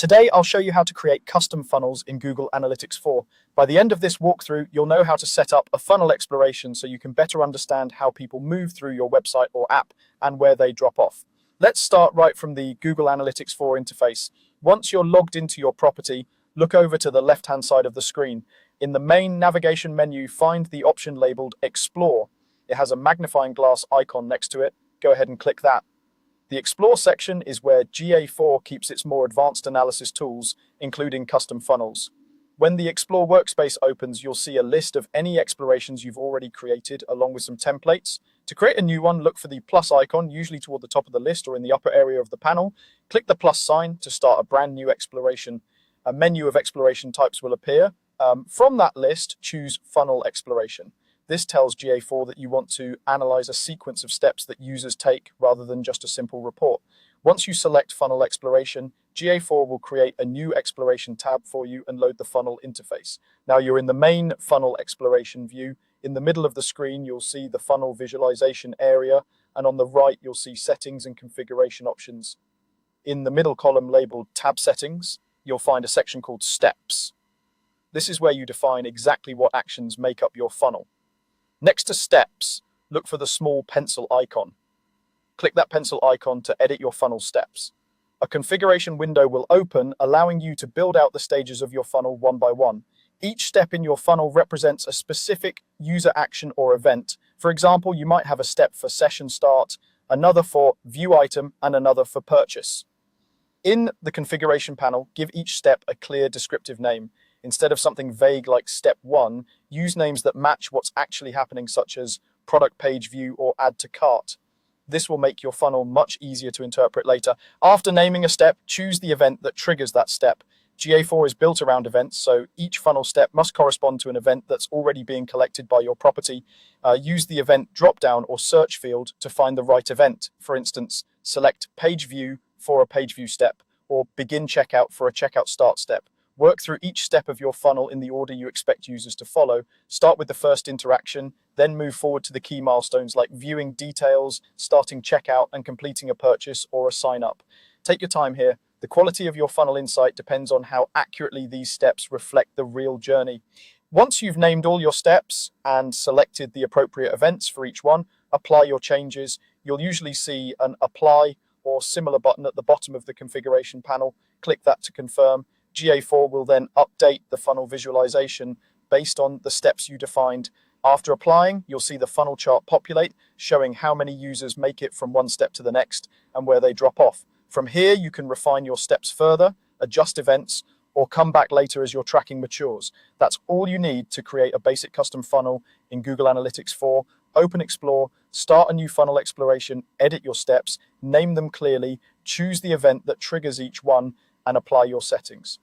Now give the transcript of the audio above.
Today, I'll show you how to create custom funnels in Google Analytics 4. By the end of this walkthrough, you'll know how to set up a funnel exploration so you can better understand how people move through your website or app and where they drop off. Let's start right from the Google Analytics 4 interface. Once you're logged into your property, look over to the left-hand side of the screen. In the main navigation menu, find the option labeled Explore. It has a magnifying glass icon next to it. Go ahead and click that. The Explore section is where GA4 keeps its more advanced analysis tools, including custom funnels. When the Explore workspace opens, you'll see a list of any explorations you've already created, along with some templates. To create a new one, look for the plus icon, usually toward the top of the list or in the upper area of the panel. Click the plus sign to start a brand new exploration. A menu of exploration types will appear. From that list, choose Funnel Exploration. This tells GA4 that you want to analyze a sequence of steps that users take rather than just a simple report. Once you select Funnel Exploration, GA4 will create a new exploration tab for you and load the funnel interface. Now you're in the main Funnel Exploration view. In the middle of the screen, you'll see the funnel visualization area, and on the right, you'll see settings and configuration options. In the middle column labeled Tab Settings, you'll find a section called Steps. This is where you define exactly what actions make up your funnel. Next to Steps, look for the small pencil icon. Click that pencil icon to edit your funnel steps. A configuration window will open, allowing you to build out the stages of your funnel one by one. Each step in your funnel represents a specific user action or event. For example, you might have a step for session start, another for view item, and another for purchase. In the configuration panel, give each step a clear descriptive name. Instead of something vague like step 1, use names that match what's actually happening, such as product page view or add to cart. This will make your funnel much easier to interpret later. After naming a step, choose the event that triggers that step. GA4 is built around events, so each funnel step must correspond to an event that's already being collected by your property. Use the event drop-down or search field to find the right event. For instance, select page view for a page view step, or begin checkout for a checkout start step. Work through each step of your funnel in the order you expect users to follow. Start with the first interaction, then move forward to the key milestones like viewing details, starting checkout, and completing a purchase or a sign up. Take your time here. The quality of your funnel insight depends on how accurately these steps reflect the real journey. Once you've named all your steps and selected the appropriate events for each one, apply your changes. You'll usually see an apply or similar button at the bottom of the configuration panel. Click that to confirm. GA4 will then update the funnel visualization based on the steps you defined. After applying, you'll see the funnel chart populate, showing how many users make it from one step to the next and where they drop off. From here, you can refine your steps further, adjust events, or come back later as your tracking matures. That's all you need to create a basic custom funnel in Google Analytics 4. Open Explore, start a new funnel exploration, edit your steps, name them clearly, choose the event that triggers each one, and apply your settings.